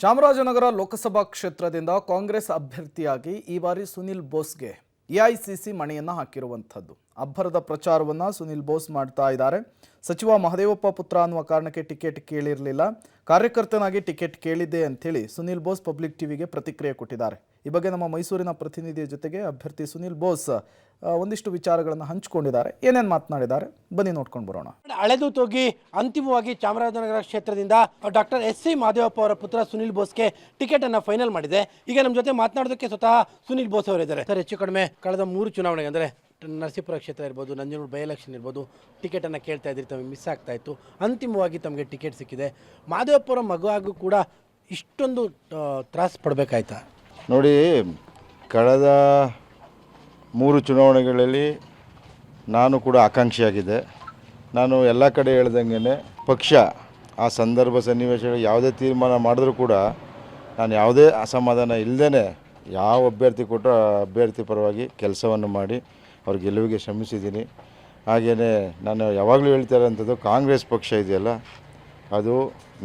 ಚಾಮರಾಜನಗರ ಲೋಕಸಭಾ ಕ್ಷೇತ್ರದಿಂದ ಕಾಂಗ್ರೆಸ್ ಅಭ್ಯರ್ಥಿಯಾಗಿ ಈ ಬಾರಿ ಸುನಿಲ್ ಬೋಸ್ಗೆ ಎಐಸಿಸಿ ಮಣೆಯನ್ನು ಹಾಕಿರುವಂಥದ್ದು. ಅಬ್ಬರದ ಪ್ರಚಾರವನ್ನು ಸುನಿಲ್ ಬೋಸ್ ಮಾಡ್ತಾ ಇದ್ದಾರೆ. ಸಚಿವ ಮಹದೇವಪ್ಪ ಪುತ್ರ ಅನ್ನುವ ಕಾರಣಕ್ಕೆ ಟಿಕೆಟ್ ಕೇಳಿರಲಿಲ್ಲ, ಕಾರ್ಯಕರ್ತನಾಗಿ ಟಿಕೆಟ್ ಕೇಳಿದ್ದೆ ಅಂತೇಳಿ ಸುನಿಲ್ ಬೋಸ್ ಪಬ್ಲಿಕ್ ಟಿವಿಗೆ ಪ್ರತಿಕ್ರಿಯೆ ಕೊಟ್ಟಿದ್ದಾರೆ. ಈ ಬಗ್ಗೆ ನಮ್ಮ ಮೈಸೂರಿನ ಪ್ರತಿನಿಧಿಯ ಜೊತೆಗೆ ಅಭ್ಯರ್ಥಿ ಸುನಿಲ್ ಬೋಸ್ ಒಂದಿಷ್ಟು ವಿಚಾರಗಳನ್ನು ಹಂಚಿಕೊಂಡಿದ್ದಾರೆ. ಏನೇನು ಮಾತನಾಡಿದ್ದಾರೆ ಬನ್ನಿ ನೋಡ್ಕೊಂಡು ಬರೋಣ. ಹಳೆದು ತೋಗಿ ಅಂತಿಮವಾಗಿ ಚಾಮರಾಜನಗರ ಕ್ಷೇತ್ರದಿಂದ ಡಾಕ್ಟರ್ ಎಸ್.ಸಿ. ಮಹದೇವಪ್ಪ ಅವರ ಪುತ್ರ ಸುನಿಲ್ ಬೋಸ್ಗೆ ಟಿಕೆಟ್ ಅನ್ನು ಫೈನಲ್ ಮಾಡಿದೆ. ಈಗ ನಮ್ಮ ಜೊತೆ ಮಾತನಾಡೋದಕ್ಕೆ ಸ್ವತಃ ಸುನಿಲ್ ಬೋಸ್ ಅವರಿದ್ದಾರೆ. ಸರ್, ಹೆಚ್ಚು ಕಡಿಮೆ ಕಳೆದ 3 ಚುನಾವಣೆಗೆ ಅಂದರೆ ನರಸೀಪುರ ಕ್ಷೇತ್ರ ಇರ್ಬೋದು, ನಂಜನಗೂಡು ಬೈ ಎಲೆಕ್ಷನ್ ಇರ್ಬೋದು, ಟಿಕೆಟನ್ನು ಕೇಳ್ತಾ ಇದ್ರಿ, ತಮಗೆ ಮಿಸ್ ಆಗ್ತಾ ಇತ್ತು. ಅಂತಿಮವಾಗಿ ತಮಗೆ ಟಿಕೆಟ್ ಸಿಕ್ಕಿದೆ. ಮಹದೇವಪ್ಪ ಅವರ ಮಗುವಾಗೂ ಕೂಡ ಇಷ್ಟೊಂದು ತ್ರಾಸ ಪಡಬೇಕಾಯ್ತಾ? ನೋಡಿ, ಕಳೆದ 3 ಚುನಾವಣೆಗಳಲ್ಲಿ ನಾನು ಕೂಡ ಆಕಾಂಕ್ಷಿಯಾಗಿದ್ದೆ. ನಾನು ಎಲ್ಲ ಕಡೆ ಹೇಳ್ದಂಗೆ ಪಕ್ಷ ಆ ಸಂದರ್ಭ ಸನ್ನಿವೇಶಗಳು ಯಾವುದೇ ತೀರ್ಮಾನ ಮಾಡಿದ್ರೂ ಕೂಡ ನಾನು ಯಾವುದೇ ಅಸಮಾಧಾನ ಇಲ್ಲದೇ ಯಾವ ಅಭ್ಯರ್ಥಿ ಕೊಟ್ಟರು ಅಭ್ಯರ್ಥಿ ಪರವಾಗಿ ಕೆಲಸವನ್ನು ಮಾಡಿ ಅವ್ರ ಗೆಲುವಿಗೆ ಶ್ರಮಿಸಿದ್ದೀನಿ. ಹಾಗೆಯೇ ನಾನು ಯಾವಾಗಲೂ ಹೇಳ್ತಾ ಇರೋಂಥದ್ದು, ಕಾಂಗ್ರೆಸ್ ಪಕ್ಷ ಇದೆಯಲ್ಲ, ಅದು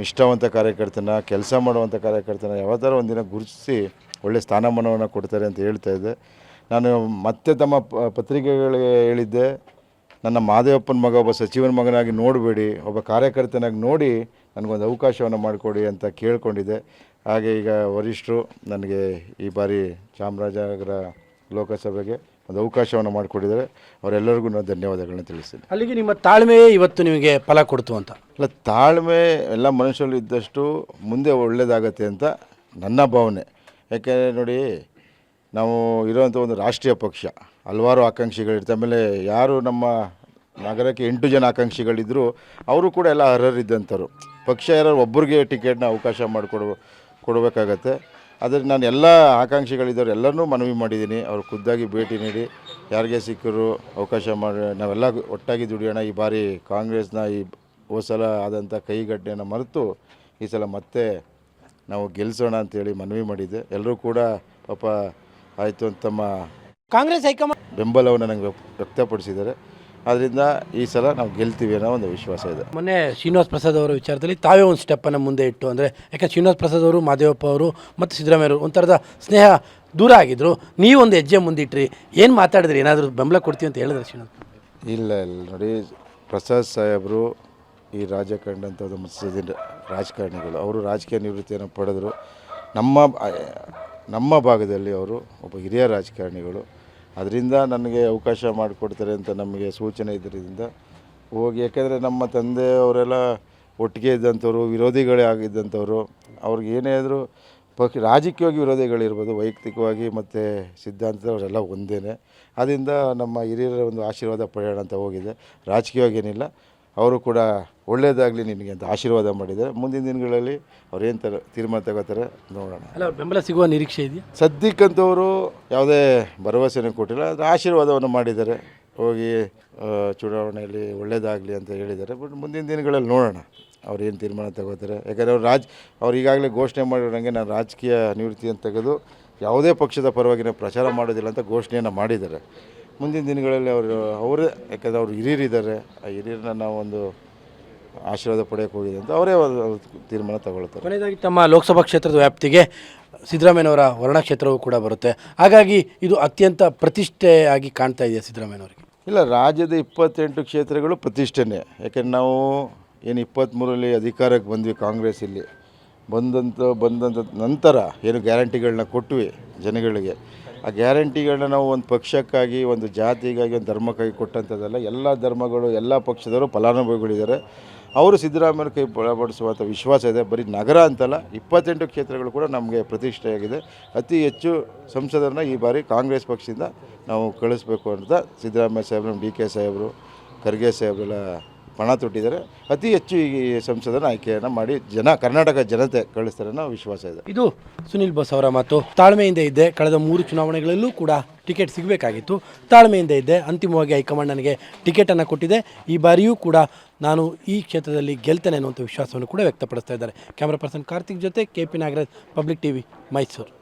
ನಿಷ್ಠಾವಂತ ಕಾರ್ಯಕರ್ತನ, ಕೆಲಸ ಮಾಡುವಂಥ ಕಾರ್ಯಕರ್ತನ ಯಾವತ್ತಾರ ಒಂದಿನ ಗುರುತಿಸಿ ಒಳ್ಳೆಯ ಸ್ಥಾನಮಾನವನ್ನು ಕೊಡ್ತಾರೆ ಅಂತ ಹೇಳ್ತಾ ಇದ್ದೆ. ನಾನು ಮತ್ತೆ ತಮ್ಮ ಪತ್ರಿಕೆಗಳಿಗೆ ಹೇಳಿದ್ದೆ, ನನ್ನ ಮಹದೇವಪ್ಪನ ಮಗ ಒಬ್ಬ ಸಚಿವನ ಮಗನಾಗಿ ನೋಡಬೇಡಿ, ಒಬ್ಬ ಕಾರ್ಯಕರ್ತನಾಗಿ ನೋಡಿ ನನಗೊಂದು ಅವಕಾಶವನ್ನು ಮಾಡಿಕೊಡಿ ಅಂತ ಕೇಳ್ಕೊಂಡಿದ್ದೆ. ಹಾಗೆ ಈಗ ವರಿಷ್ಠರು ನನಗೆ ಈ ಬಾರಿ ಚಾಮರಾಜನಗರ ಲೋಕಸಭೆಗೆ ಒಂದು ಅವಕಾಶವನ್ನು ಮಾಡಿಕೊಟ್ಟಿದ್ದಾರೆ. ಅವರೆಲ್ಲರಿಗೂ ನಾನು ಧನ್ಯವಾದಗಳನ್ನ ತಿಳಿಸ್ತೀನಿ. ಅಲ್ಲಿಗೆ ನಿಮ್ಮ ತಾಳ್ಮೆಯೇ ಇವತ್ತು ನಿಮಗೆ ಫಲ ಕೊಡ್ತು ಅಂತ? ಅಲ್ಲ, ತಾಳ್ಮೆ ಎಲ್ಲ ಮನುಷ್ಯರಲ್ಲಿ ಇದ್ದಷ್ಟು ಮುಂದೆ ಒಳ್ಳೆಯದಾಗತ್ತೆ ಅಂತ ನನ್ನ ಭಾವನೆ. ಯಾಕೆಂದರೆ ನೋಡಿ, ನಾವು ಇರೋವಂಥ ಒಂದು ರಾಷ್ಟ್ರೀಯ ಪಕ್ಷ, ಹಲವಾರು ಆಕಾಂಕ್ಷಿಗಳಿರ್ತಾರೆ. ಆಮೇಲೆ ಯಾರು ನಮ್ಮ ನಗರಕ್ಕೆ 8 ಜನ ಆಕಾಂಕ್ಷಿಗಳಿದ್ದರು, ಅವರು ಕೂಡ ಎಲ್ಲ ಅರ್ಹರಿದ್ದಂಥವ್ರು. ಪಕ್ಷ ಯಾರು ಒಬ್ಬರಿಗೆ ಟಿಕೆಟ್ನ ಅವಕಾಶ ಕೊಡಬೇಕಾಗತ್ತೆ. ಆದರೆ ನಾನು ಎಲ್ಲ ಆಕಾಂಕ್ಷಿಗಳಿದ್ದವ್ರು ಎಲ್ಲರನ್ನೂ ಮನವಿ ಮಾಡಿದ್ದೀನಿ. ಅವರು ಖುದ್ದಾಗಿ ಭೇಟಿ ನೀಡಿ ಯಾರಿಗೆ ಸಿಕ್ಕರು ಅವಕಾಶ ಮಾಡಿ ನಾವೆಲ್ಲ ಒಟ್ಟಾಗಿ ದುಡಿಯೋಣ. ಈ ಬಾರಿ ಕಾಂಗ್ರೆಸ್ನ ಈ ಸಲ ಆದಂಥ ಕೈಗಟ್ಟೆಯನ್ನು ಮರೆತು ಈ ಸಲ ಮತ್ತೆ ನಾವು ಗೆಲ್ಲಿಸೋಣ ಅಂತೇಳಿ ಮನವಿ ಮಾಡಿದ್ದೆ. ಎಲ್ಲರೂ ಕೂಡ ಪಾಪ ಆಯಿತು ಅಂತ ತಮ್ಮ ಕಾಂಗ್ರೆಸ್ ಹೈಕಮಾಂಡ್ ಬೆಂಬಲವನ್ನು ನನಗೆ ವ್ಯಕ್ತಪಡಿಸಿದ್ದಾರೆ. ಆದ್ದರಿಂದ ಈ ಸಲ ನಾವು ಗೆಲ್ತೀವಿ ಅನ್ನೋ ಒಂದು ವಿಶ್ವಾಸ ಇದೆ. ಮೊನ್ನೆ ಶ್ರೀನಿವಾಸ್ ಪ್ರಸಾದ್ ಅವರ ವಿಚಾರದಲ್ಲಿ ತಾವೇ ಒಂದು ಸ್ಟೆಪ್ಪನ್ನು ಮುಂದೆ ಇಟ್ಟು, ಅಂದರೆ ಯಾಕೆ ಶ್ರೀನಿವಾಸ್ ಪ್ರಸಾದ್ ಅವರು, ಮಹದೇವಪ್ಪ ಅವರು ಮತ್ತು ಸಿದ್ದರಾಮಯ್ಯ ಅವರು ಒಂಥರದ ಸ್ನೇಹ ದೂರ ಆಗಿದ್ದರು, ನೀವೊಂದು ಹೆಜ್ಜೆ ಮುಂದಿಟ್ರಿ. ಏನು ಮಾತಾಡಿದ್ರಿ? ಏನಾದರೂ ಬೆಂಬಲ ಕೊಡ್ತೀವಿ ಅಂತ ಹೇಳಿದ್ರೆ ಶ್ರೀನಿವಾಸ್? ಇಲ್ಲ ನೋಡಿ, ಪ್ರಸಾದ್ ಸಾಹೇಬರು ಈ ರಾಜ್ಯ ಕಂಡಂಥ ಒಂದು ಮುತ್ಸದ್ದಿನ ರಾಜಕಾರಣಿಗಳು. ಅವರು ರಾಜಕೀಯ ನಿವೃತ್ತಿಯನ್ನು ಪಡೆದರು. ನಮ್ಮ ಭಾಗದಲ್ಲಿ ಅವರು ಒಬ್ಬ ಹಿರಿಯ ರಾಜಕಾರಣಿಗಳು. ಅದರಿಂದ ನನಗೆ ಅವಕಾಶ ಮಾಡಿಕೊಡ್ತಾರೆ ಅಂತ ನಮಗೆ ಸೂಚನೆ ಇದರಿಂದ ಹೋಗಿ. ಯಾಕೆಂದರೆ ನಮ್ಮ ತಂದೆಯವರೆಲ್ಲ ಒಟ್ಟಿಗೆ ಇದ್ದಂಥವ್ರು, ವಿರೋಧಿಗಳೇ ಆಗಿದ್ದಂಥವ್ರು. ಅವ್ರಿಗೆ ಏನೇ ಆದರೂ ರಾಜಕೀಯವಾಗಿ ವಿರೋಧಿಗಳಿರ್ಬೋದು, ವೈಯಕ್ತಿಕವಾಗಿ ಮತ್ತು ಸಿದ್ಧಾಂತದವರೆಲ್ಲ ಒಂದೇ. ಅದರಿಂದ ನಮ್ಮ ಹಿರಿಯರ ಒಂದು ಆಶೀರ್ವಾದ ಪಡೆಯೋಣ ಅಂತ ಹೋಗಿದೆ. ರಾಜಕೀಯವಾಗಿ ಏನಿಲ್ಲ, ಅವರು ಕೂಡ ಒಳ್ಳೆಯದಾಗಲಿ ನಿನಗೆ ಅಂತ ಆಶೀರ್ವಾದ ಮಾಡಿದ್ದಾರೆ. ಮುಂದಿನ ದಿನಗಳಲ್ಲಿ ಅವ್ರು ಏನು ತೀರ್ಮಾನ ತಗೋತಾರೆ ನೋಡೋಣ. ಅಲ್ಲ, ಬೆಂಬಲ ಸಿಗುವ ನಿರೀಕ್ಷೆ ಇದೆಯಾ? ಸದ್ಯಕ್ಕಂತವರು ಯಾವುದೇ ಭರವಸೆನೂ ಕೊಟ್ಟಿಲ್ಲ, ಆದರೆ ಆಶೀರ್ವಾದವನ್ನು ಮಾಡಿದ್ದಾರೆ. ಹೋಗಿ ಚುನಾವಣೆಯಲ್ಲಿ ಒಳ್ಳೆಯದಾಗಲಿ ಅಂತ ಹೇಳಿದ್ದಾರೆ. ಬಟ್ ಮುಂದಿನ ದಿನಗಳಲ್ಲಿ ನೋಡೋಣ ಅವ್ರು ಏನು ತೀರ್ಮಾನ ತಗೋತಾರೆ. ಯಾಕಂದರೆ ಅವ್ರು ಈಗಾಗಲೇ ಘೋಷಣೆ ಮಾಡಿರೋಂಗೆ ನಾನು ರಾಜಕೀಯ ನಿವೃತ್ತಿಯನ್ನು ತೆಗೆದು ಯಾವುದೇ ಪಕ್ಷದ ಪರವಾಗಿ ಪ್ರಚಾರ ಮಾಡೋದಿಲ್ಲ ಅಂತ ಘೋಷಣೆಯನ್ನು ಮಾಡಿದ್ದಾರೆ. ಮುಂದಿನ ದಿನಗಳಲ್ಲಿ ಅವರೇ, ಯಾಕಂದರೆ ಅವರು ಹಿರಿಯರಿದ್ದಾರೆ, ಆ ಹಿರಿಯರನ್ನ ನಾವು ಒಂದು ಆಶೀರ್ವಾದ ಪಡೆಯೋಕ್ಕೆ ಹೋಗಿದೆ ಅಂತ ಅವರೇ ತೀರ್ಮಾನ ತಗೊಳ್ತಾರೆ. ಕೊನೆಯದಾಗಿ, ತಮ್ಮ ಲೋಕಸಭಾ ಕ್ಷೇತ್ರದ ವ್ಯಾಪ್ತಿಗೆ ಸಿದ್ದರಾಮಯ್ಯನವರ ವರ್ಣ ಕ್ಷೇತ್ರವೂ ಕೂಡ ಬರುತ್ತೆ. ಹಾಗಾಗಿ ಇದು ಅತ್ಯಂತ ಪ್ರತಿಷ್ಠೆಯಾಗಿ ಕಾಣ್ತಾ ಇದೆಯಾ ಸಿದ್ದರಾಮಯ್ಯನವರಿಗೆ? ಇಲ್ಲ, ರಾಜ್ಯದ 28 ಕ್ಷೇತ್ರಗಳು ಪ್ರತಿಷ್ಠೆನೇ. ಯಾಕೆಂದರೆ ನಾವು ಏನು 23ರಲ್ಲಿ ಅಧಿಕಾರಕ್ಕೆ ಬಂದ್ವಿ, ಕಾಂಗ್ರೆಸ್ ಇಲ್ಲಿ ಬಂದಂಥ ನಂತರ ಏನು ಗ್ಯಾರಂಟಿಗಳನ್ನ ಕೊಟ್ವಿ ಜನಗಳಿಗೆ, ಆ ಗ್ಯಾರಂಟಿಗಳನ್ನ ನಾವು ಒಂದು ಪಕ್ಷಕ್ಕಾಗಿ, ಒಂದು ಜಾತಿಗಾಗಿ, ಒಂದು ಧರ್ಮಕ್ಕಾಗಿ ಕೊಟ್ಟಂಥದ್ದಲ್ಲ. ಎಲ್ಲ ಧರ್ಮಗಳು, ಎಲ್ಲ ಪಕ್ಷದವರು ಫಲಾನುಭವಿಗಳಿದ್ದಾರೆ. ಅವರು ಸಿದ್ದರಾಮಯ್ಯನ ಕೈ ಬಲಪಡಿಸುವಂಥ ವಿಶ್ವಾಸ ಇದೆ. ಬರೀ ನಗರ ಅಂತಲ್ಲ, 28 ಕ್ಷೇತ್ರಗಳು ಕೂಡ ನಮಗೆ ಪ್ರತಿಷ್ಠೆಯಾಗಿದೆ. ಅತಿ ಹೆಚ್ಚು ಸಂಸದರನ್ನ ಈ ಬಾರಿ ಕಾಂಗ್ರೆಸ್ ಪಕ್ಷದಿಂದ ನಾವು ಕಳಿಸ್ಬೇಕು ಅಂತ ಸಿದ್ದರಾಮಯ್ಯ ಸಾಹೇಬರು, DK ಸಾಹೇಬರು, ಖರ್ಗೆ ಸಾಹೇಬರೆಲ್ಲ ಪಣ ತೊಟ್ಟಿದ್ದಾರೆ. ಅತಿ ಹೆಚ್ಚು ಈ ಸಂಸದನ ಆಯ್ಕೆಯನ್ನು ಮಾಡಿ ಕರ್ನಾಟಕ ಜನತೆ ಕಳಿಸ್ತಾರೆ ಅನ್ನೋ ವಿಶ್ವಾಸ ಇದೆ. ಇದು ಸುನಿಲ್ ಬೋಸ್ ಅವರ ಮಾತು. ತಾಳ್ಮೆಯಿಂದ ಇದ್ದೆ, ಕಳೆದ 3 ಚುನಾವಣೆಗಳಲ್ಲೂ ಕೂಡ ಟಿಕೆಟ್ ಸಿಗಬೇಕಾಗಿತ್ತು, ತಾಳ್ಮೆಯಿಂದ ಇದ್ದೆ, ಅಂತಿಮವಾಗಿ ಹೈಕಮಾಂಡ್ ನನಗೆ ಟಿಕೆಟನ್ನು ಕೊಟ್ಟಿದೆ. ಈ ಬಾರಿಯೂ ಕೂಡ ನಾನು ಈ ಕ್ಷೇತ್ರದಲ್ಲಿ ಗೆಲ್ತೇನೆ ಅನ್ನುವಂಥ ವಿಶ್ವಾಸವನ್ನು ಕೂಡ ವ್ಯಕ್ತಪಡಿಸ್ತಾ ಇದ್ದಾರೆ. ಕ್ಯಾಮ್ರಾ ಪರ್ಸನ್ ಕಾರ್ತಿಕ್ ಜೊತೆ KP Nagaraj, public TV, Mysuru.